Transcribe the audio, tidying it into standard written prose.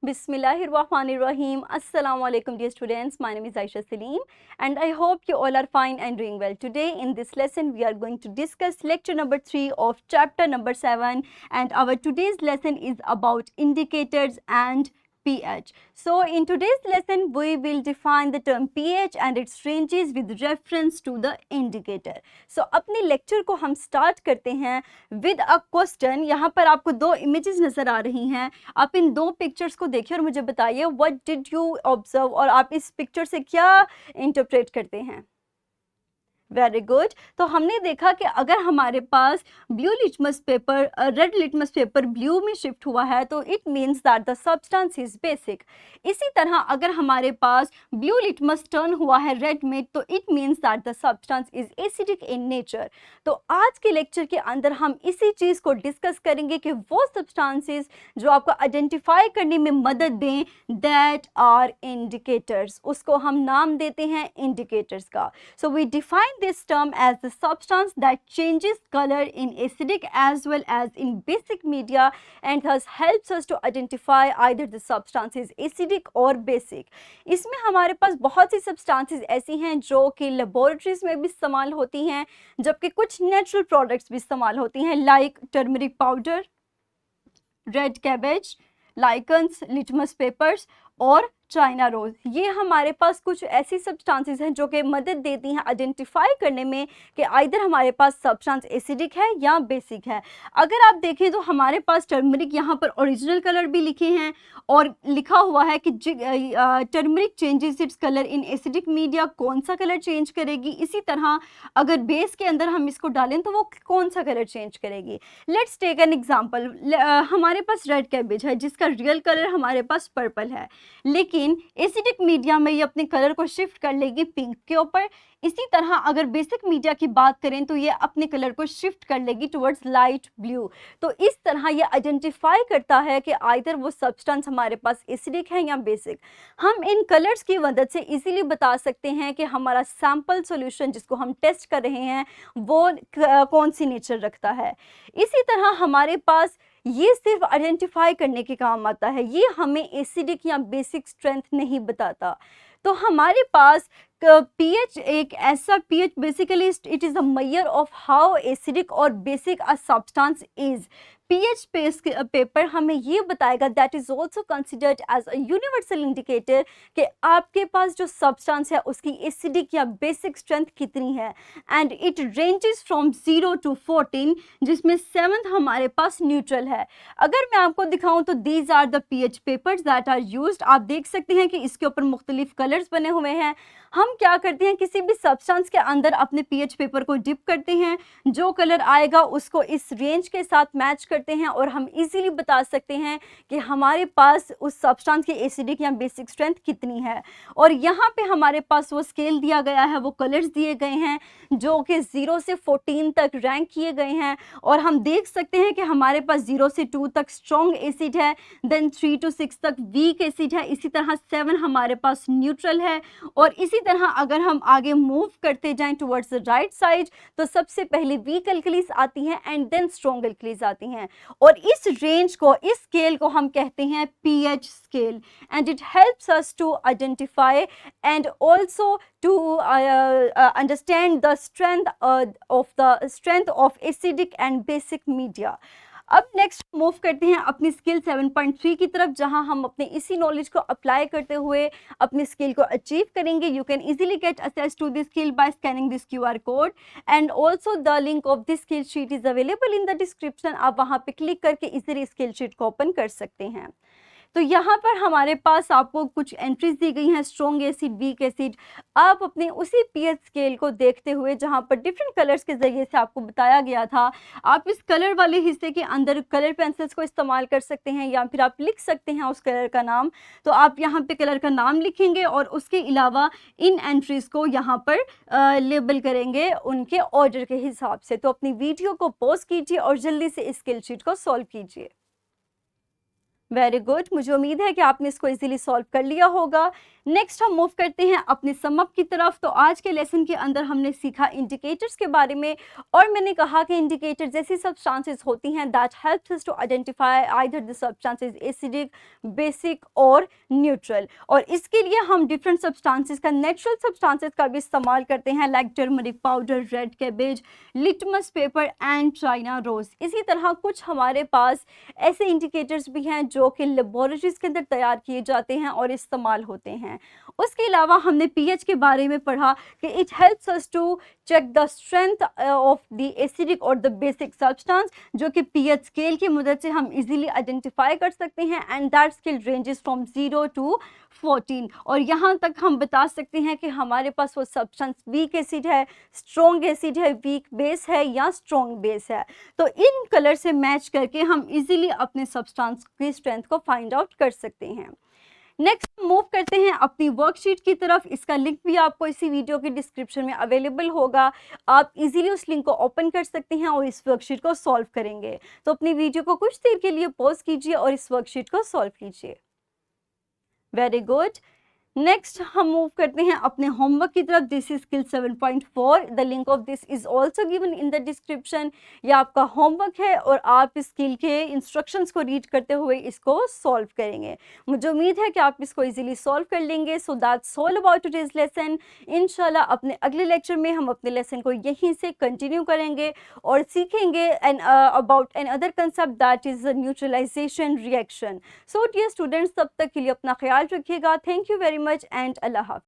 Bismillahirrahmanirrahim. Assalamu alaikum dear students. My name is Aisha Salim and I hope you all are fine and doing well. Today in this lesson we are going to discuss lecture number 3 of chapter number 7 and our today's lesson is about indicators and pH. So in today's lesson we will define the term pH and its ranges with reference to the indicator. So अपने lecture को हम start करते हैं with a question. यहाँ पर आपको दो images नज़र आ रही हैं. आप इन दो pictures को देखिए और मुझे बताइए what did you observe और आप इस picture से क्या interpret करते हैं. Very good. तो हमने देखा कि अगर हमारे पास blue litmus paper red litmus paper blue में शिफ्ट हुआ है तो it means that the substance is basic. इसी तरह अगर हमारे पास ब्लू लिटमस टर्न हुआ है रेड में तो it means that the substance is acidic in nature. तो आज के लेक्चर के अंदर हम इसी चीज़ को डिस्कस करेंगे कि वो सब्सटेंसेस जो आपको आइडेंटिफाई करने में मदद दें दैट आर इंडिकेटर्स, उसको हम नाम देते हैं इंडिकेटर्स का. So we define this term as the substance that changes color in acidic as well as in basic media and thus helps us to identify either the substance is acidic or basic. इसमें हमारे पास बहुत सी substances ऐसी हैं जो कि laboratories में भी इस्तेमाल होती हैं जबकि कुछ natural products भी इस्तेमाल होती हैं like turmeric powder, red cabbage, lichens, litmus papers और चाइना रोज. ये हमारे पास कुछ ऐसी सब्सटेंसेस हैं जो कि मदद देती हैं आइडेंटिफाई करने में कि आइदर हमारे पास सब्सटेंस एसिडिक है या बेसिक है. अगर आप देखें तो हमारे पास टर्मरिक यहाँ पर ओरिजिनल कलर भी लिखे हैं और लिखा हुआ है कि turmeric changes its colour in acidic media. कौन सा कलर चेंज करेगी, इसी तरह अगर बेस के अंदर हम इसको डालें तो वो कौन सा कलर चेंज करेगी. Let's take an example. हमारे पास रेड कैबेज है जिसका रियल कलर हमारे पास पर्पल है, लेकिन एसिडिक मीडिया में ये अपने कलर को शिफ्ट कर लेगी पिंक के ऊपर. इसी तरह अगर बेसिक मीडिया की बात करें तो ये अपने कलर को शिफ्ट कर लेगी टुवर्ड्स लाइट ब्लू. तो इस तरह ये आइडेंटिफाई करता है कि आइदर वो सब्सटेंस हमारे पास एसिडिक है या बेसिक. हम इन कलर्स की मदद से इजीली बता सकते हैं कि हमारा सैंपल सॉल्यूशन जिसको हम टेस्ट कर रहे हैं वो कौन सी नेचर रखता है. इसी तरह हमारे पास ये सिर्फ आइडेंटिफाई करने के काम आता है, ये हमें एसिडिक या बेसिक स्ट्रेंथ नहीं बताता. तो हमारे पास pH एक ऐसा pH basically it is a measure of how acidic और basic a substance is. pH paper हमें ये बताएगा that is also considered as a universal indicator कि आपके पास जो सब्सटेंस है उसकी एसिडिक या बेसिक स्ट्रेंथ कितनी है. And it ranges from 0 to 14 जिसमें 7th हमारे पास न्यूट्रल है. अगर मैं आपको दिखाऊं तो these are the pH papers that are used. आप देख सकते हैं कि इसके ऊपर मुख्तलिफ कलर्स बने हुए हैं. हम क्या करते हैं किसी भी सब्सटेंस के अंदर अपने pH पेपर को डिप करते हैं, जो कलर आएगा उसको इस रेंज के साथ मैच करते हैं और हम इजीली बता सकते हैं कि हमारे पास उस सब्सटेंस की एसिडिक या बेसिक स्ट्रेंथ कितनी है. और यहाँ पे हमारे पास वो स्केल दिया गया है, वो कलर्स दिए गए हैं जो कि 0 से 14 तक रैंक किए गए हैं और हम देख सकते हैं कि हमारे पास 0 से 2 तक स्ट्रॉन्ग एसिड है, देन 3 to 6 तक वीक एसिड है, इसी तरह 7 हमारे पास न्यूट्रल है. और इसी तरह अगर हम आगे मूव करते जाएं टुवर्ड्स द राइट साइड तो सबसे पहले वीक अल्कलीज आती हैं एंड देन स्ट्रॉन्ग अल्कलीज आती हैं. और इस रेंज को, इस स्केल को हम कहते हैं pH scale and it helps us to identify and also to understand the strength of acidic and basic media. अब नेक्स्ट मूव करते हैं अपनी स्किल 7.3 की तरफ जहां हम अपने इसी नॉलेज को अप्लाई करते हुए अपनी स्किल को अचीव करेंगे. You can easily get access to this skill by scanning this QR code and also the link of this skill sheet is available in the description. आप वहां पे क्लिक करके इजीली स्किल शीट को open कर सकते हैं. तो यहाँ पर हमारे पास आपको कुछ एंट्रीज दी गई हैं, स्ट्रॉन्ग एसिड, वीक एसिड. आप अपने उसी pH स्केल को देखते हुए जहाँ पर डिफरेंट कलर्स के ज़रिए से आपको बताया गया था, आप इस कलर वाले हिस्से के अंदर कलर पेंसिल्स को इस्तेमाल कर सकते हैं या फिर आप लिख सकते हैं उस कलर का नाम. तो आप यहाँ पे कलर का नाम लिखेंगे और उसके अलावा इन एंट्रीज़ को यहाँ पर लेबल करेंगे उनके ऑर्डर के हिसाब से. तो अपनी वीडियो को पॉज कीजिए और जल्दी से इस स्किल शीट को सॉल्व कीजिए. वेरी गुड, मुझे उम्मीद है कि आपने इसको इजीली सॉल्व कर लिया होगा। नेक्स्ट हम मूव करते हैं अपने सम अप की तरफ। तो आज के लेसन के अंदर हमने सीखा इंडिकेटर्स के बारे में, और मैंने कहा कि इंडिकेटर्स ऐसी सब्सटेंसेस होती हैं that helps us to identify either the substances acidic, basic और न्यूट्रल। और इसके लिए हम डिफरेंट सब्सटेंसेस का, नेचुरल सब्सटेंसेस का भी इस्तेमाल करते हैं, like turmeric powder, red cabbage, litmus paper and China rose. इसी तरह कुछ हमारे पास ऐसे इंडिकेटर्स भी हैं जो कि लेबोरेटरीज के अंदर तैयार किए जाते हैं और इस्तेमाल होते हैं। उसके अलावा हमने पीएच के बारे में पढ़ा कि it helps us to check the strength of the acidic और द बेसिक सब्सटेंस, जो कि पीएच स्केल की मदद से हम इजीली आइडेंटिफाई कर सकते हैं, and that scale ranges from 0 to 14। और यहाँ तक हम बता सकते हैं कि हमारे पास वो सब्सटेंस वीक एसिड है, स्ट्रॉन्ग एसिड है, वीक बेस है या स्ट्रॉन्ग बेस है। तो इन कलर से मैच करके हम इजीली अपने सब्सटेंस की स्ट्रेंथ को फाइंड आउट कर सकते हैं। नेक्स्ट मूव करते हैं अपनी वर्कशीट की तरफ। इसका लिंक भी आपको इसी वीडियो के डिस्क्रिप्शन में अवेलेबल होगा। आप इजीली उस लिंक को ओपन कर सकते हैं और इस वर्कशीट को सॉल्व करेंगे। तो अपनी वीडियो को कुछ देर के लिए पॉज कीजिए और इस वर्कशीट को सॉल्व कीजिए। Very good. नेक्स्ट हम मूव करते हैं अपने होमवर्क की तरफ। This is skill 7.4। The link of this is also given in the description. ये आपका होमवर्क है और आप इस स्किल के इंस्ट्रक्शंस को रीड करते हुए इसको सॉल्व करेंगे। मुझे उम्मीद है कि आप इसको इजीली सॉल्व कर लेंगे। So that's all about today's lesson. इंशाल्लाह अपने अगले लेक्चर में हम अपने लेसन को यहीं से कंटिन्यू करेंगे और सीखेंगे about an other concept that is neutralization reaction. So dear students, तब तक के लिए अपना ख्याल रखिएगा। Thank you very much and Allah Hafiz.